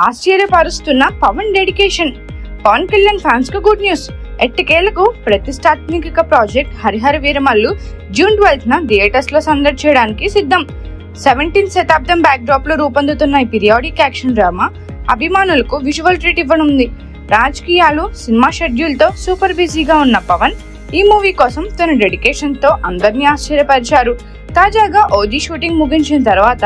ఆశ్చర్యపరుస్తున్న Pawan dedication. Pawan Kalyan fans కు good news. ఎట్టకేలకు ప్రతిష్టాత్మక ప్రాజెక్ట్ హరిహర వీరమల్లు జూన్ 12న థియేటర్స్ లో సందడి చేయడానికి సిద్ధం. 17th శతాబ్దం బ్యాక్ డ్రాప్ లో రూపొందుతున్న ఈ పీరియాడిక్ యాక్షన్ డ్రామా అభిమానులకు విజువల్ ట్రీట్ ఇవ్వనుంది. రాజకీయాలు, సినిమా షెడ్యూల్ తో సూపర్ బిజీగా ఉన్న పవన్ ఈ మూవీ కోసం తన డెడికేషన్ తో అందరినీ ఆశ్చర్యపరిచారు. తాజాగా ఓజీ షూటింగ్ ముగించిన తర్వాత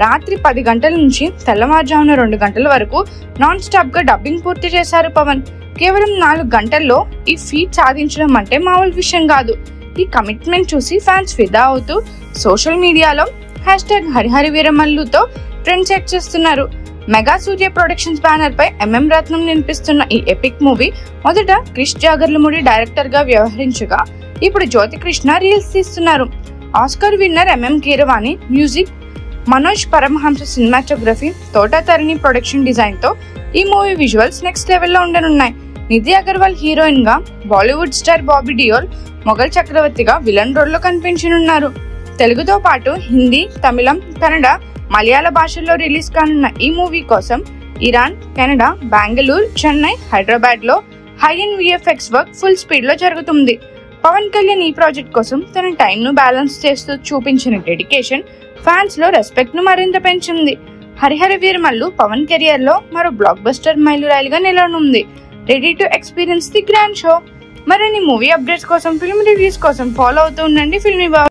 రాత్రి 10 గంటల నుంచి తెల్లవారుజామున 2 గంటల వరకు నాన్ స్టాప్ గా డబ్బింగ్ పూర్తి చేశారు పవన్. కేవలం 4 గంటల్లో ఈ ఫీట్ సాధించడం అంటే మామూలు విషయం కాదు. ఈ కమిట్మెంట్ చూసి ఫ్యాన్స్ ఫిదా అవుతూ సోషల్ మీడియాలో #హరిహర వీరమల్లుతో ట్రెండ్ సెట్ చేస్తున్నారు. మెగా సూర్య ప్రొడక్షన్స్ బ్యానర్ పై ఎంఎం రత్నం నిర్మిస్తున్న ఈ ఎపిక్ మూవీ మొదట క్రిష్ జాగర్లమూడి డైరెక్టర్ గా వ్యవహరించగా ఇప్పుడు జ్యోతి కృష్ణ రీల్స్ తీస్తున్నారు. Oscar winner MM Keeravani music, Manoj Paramahamsa cinematography, Thota Tharani production design తో ఈ మూవీ విజువల్స్ నెక్స్ట్ లెవెల్ లో ఉండనున్నాయి. నిధి అగర్వాల్ హీరోయిన్ గా, బాలీవుడ్ స్టార్ బాబీ డియోల్ మొఘల్ చక్రవర్తిగా విలన్ రోల్ లో కనిపించనున్నారు. తెలుగుతో పాటు హిందీ, తమిళం, కన్నడ, మలయాళ భాషల్లో రిలీజ్ కానున్న ఈ మూవీ కోసం ఇరాన్, కెనడా, బెంగళూరు, చెన్నై, హైదరాబాద్ లో high and VFX work full speed లో జరుగుతుంది. పవన్ కళ్యాణ్ ఈ ప్రాజెక్ట్ కోసం తన టైం ను బ్యాలెన్స్ చేస్తూ చూపించిన డెడికేషన్ ఫ్యాన్స్ లో రెస్పెక్ట్ ను మరింత పెంచింది. హరిహర వీరమల్లు పవన్ కెరియర్ లో మరో బ్లాక్ బస్టర్ మైలురాయిలుగా నిలవనుంది. Ready to experience the grand show. మరిన్ని మూవీ అప్డేట్స్ కోసం, ఫిల్మ్ రివ్యూస్ కోసం ఫాలో అవుతూ ఉండండి ఫిల్మీ బాబు.